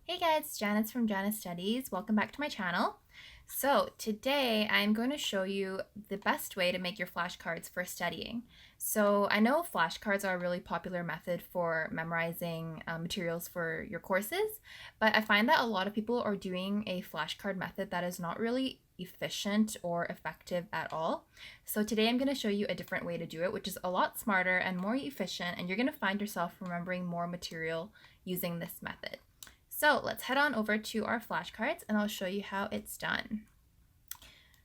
Hey guys, it's Janice from Janice Studies. Welcome back to my channel. So today I'm going to show you the best way to make your flashcards for studying. So I know flashcards are a really popular method for memorizing materials for your courses, but I find that a lot of people are doing a flashcard method that is not really efficient or effective at all. So today I'm going to show you a different way to do it, which is a lot smarter and more efficient, and you're going to find yourself remembering more material using this method. So let's head on over to our flashcards and I'll show you how it's done.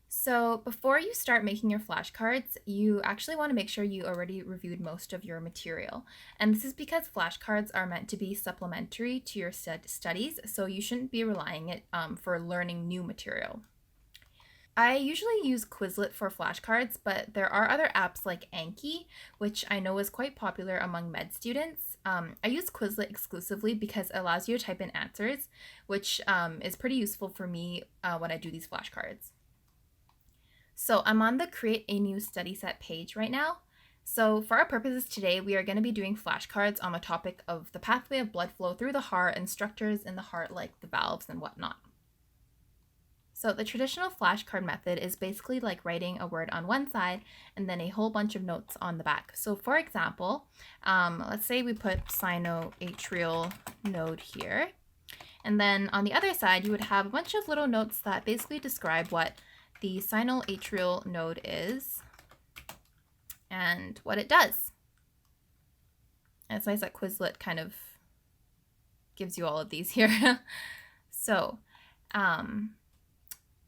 So before you start making your flashcards, you actually want to make sure you already reviewed most of your material. And this is because flashcards are meant to be supplementary to your studies, so you shouldn't be relying it for learning new material. I usually use Quizlet for flashcards, but there are other apps like Anki, which I know is quite popular among med students. I use Quizlet exclusively because it allows you to type in answers, which is pretty useful for me when I do these flashcards. So I'm on the Create a New Study Set page right now. So for our purposes today, we are going to be doing flashcards on the topic of the pathway of blood flow through the heart and structures in the heart like the valves and whatnot. So the traditional flashcard method is basically like writing a word on one side and then a whole bunch of notes on the back. So for example, let's say we put sinoatrial node here. And then on the other side, you would have a bunch of little notes that basically describe what the sinoatrial node is and what it does. And it's nice that Quizlet kind of gives you all of these here. So,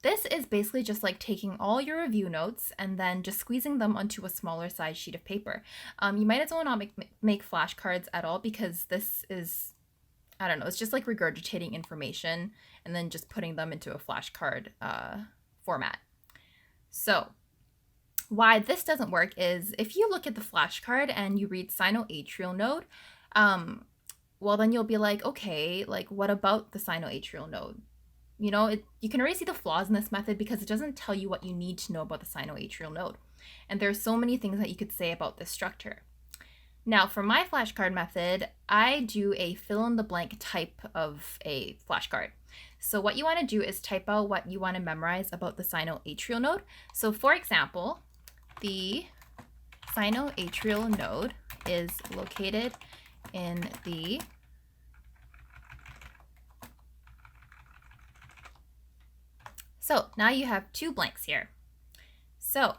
this is basically just like taking all your review notes and then just squeezing them onto a smaller size sheet of paper. You might as well not make flashcards at all because this is, I don't know, it's just like regurgitating information and then just putting them into a flashcard format. So why this doesn't work is if you look at the flashcard and you read sinoatrial node, well then you'll be like, okay, like what about the sinoatrial node? You know, you can already see the flaws in this method because it doesn't tell you what you need to know about the sinoatrial node. And there's so many things that you could say about this structure. Now, for my flashcard method, I do a fill-in-the-blank type of a flashcard. So what you want to do is type out what you want to memorize about the sinoatrial node. So for example, the sinoatrial node is located in the So now you have two blanks here. So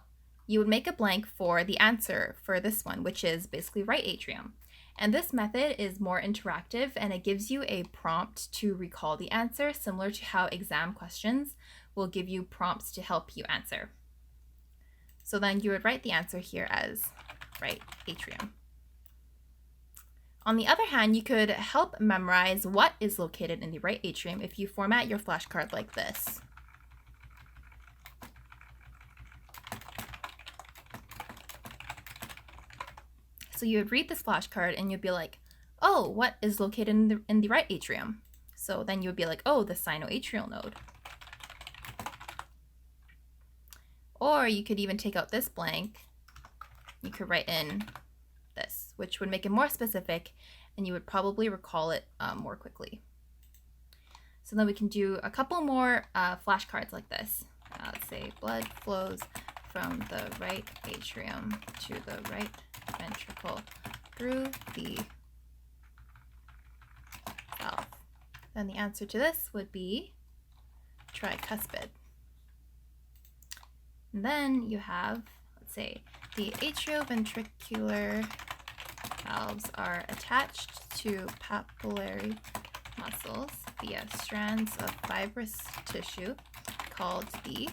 you would make a blank for the answer for this one, which is basically right atrium. And this method is more interactive and it gives you a prompt to recall the answer, similar to how exam questions will give you prompts to help you answer. So then you would write the answer here as right atrium. On the other hand, you could help memorize what is located in the right atrium if you format your flashcard like this. So you would read this flashcard and you'd be like, oh, what is located in the right atrium? So then you would be like, oh, the sinoatrial node. Or you could even take out this blank. You could write in this, which would make it more specific and you would probably recall it more quickly. So then we can do a couple more flashcards like this. Let's say blood flows from the right atrium to the right ventricle through the valve. Then the answer to this would be tricuspid. And then you have, let's say, the atrioventricular valves are attached to papillary muscles via strands of fibrous tissue called the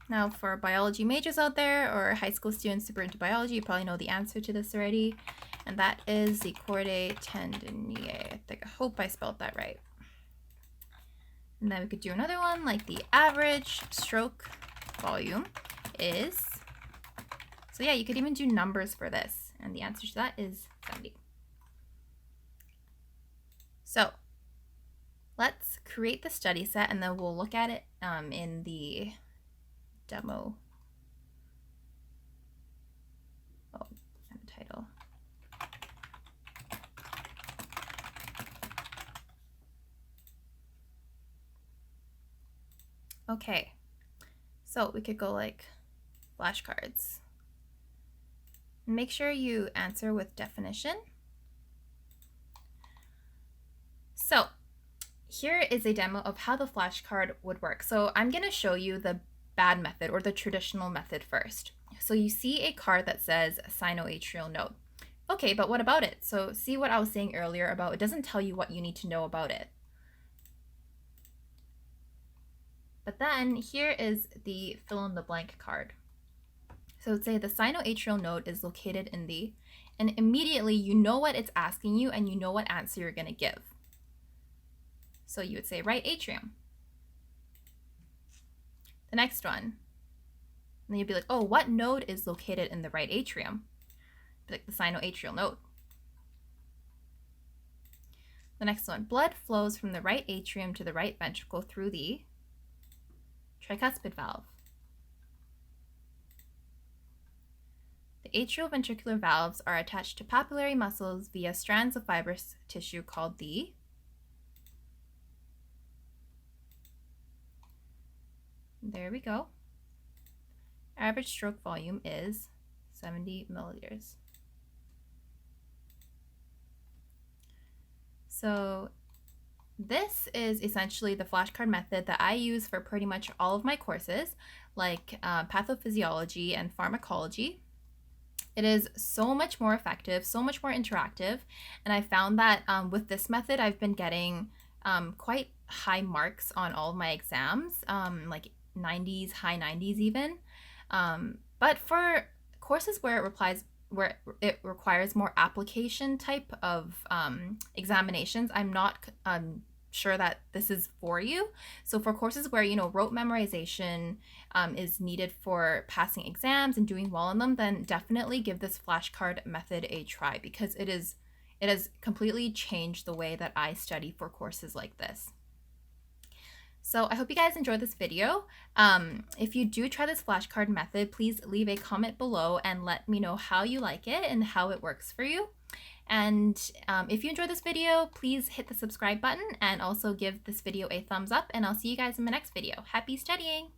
Now, for biology majors out there or high school students super into biology, you probably know the answer to this already, and that is the chordae tendineae. I hope I spelled that right. And then we could do another one, like the average stroke volume is, so yeah, you could even do numbers for this, and the answer to that is 70. So let's create the study set, and then we'll look at it in the demo. Oh, and title. Okay, so we could go like flashcards. Make sure you answer with definition. So here is a demo of how the flashcard would work. So I'm going to show you the bad method or the traditional method first. So you see a card that says sinoatrial node. Okay, but what about it? So see what I was saying earlier about it doesn't tell you what you need to know about it. But then here is the fill in the blank card. So let's say the sinoatrial node is located in the, and immediately you know what it's asking you and you know what answer you're going to give. So you would say right atrium. The next one, and then you'd be like, oh, what node is located in the right atrium? Like the sinoatrial node. The next one, blood flows from the right atrium to the right ventricle through the tricuspid valve. The atrioventricular valves are attached to papillary muscles via strands of fibrous tissue called the there we go. Average stroke volume is 70 milliliters. So this is essentially the flashcard method that I use for pretty much all of my courses, like pathophysiology and pharmacology. It is so much more effective, so much more interactive, and I found that with this method, I've been getting quite high marks on all of my exams, like 90s, high 90s even. But for courses where it requires more application type of examinations, I'm not sure that this is for you. So for courses where, you know, rote memorization is needed for passing exams and doing well in them, then definitely give this flashcard method a try, because it has completely changed the way that I study for courses like this. So I hope you guys enjoyed this video. If you do try this flashcard method, please leave a comment below and let me know how you like it and how it works for you. And if you enjoyed this video, please hit the subscribe button and also give this video a thumbs up, and I'll see you guys in my next video. Happy studying!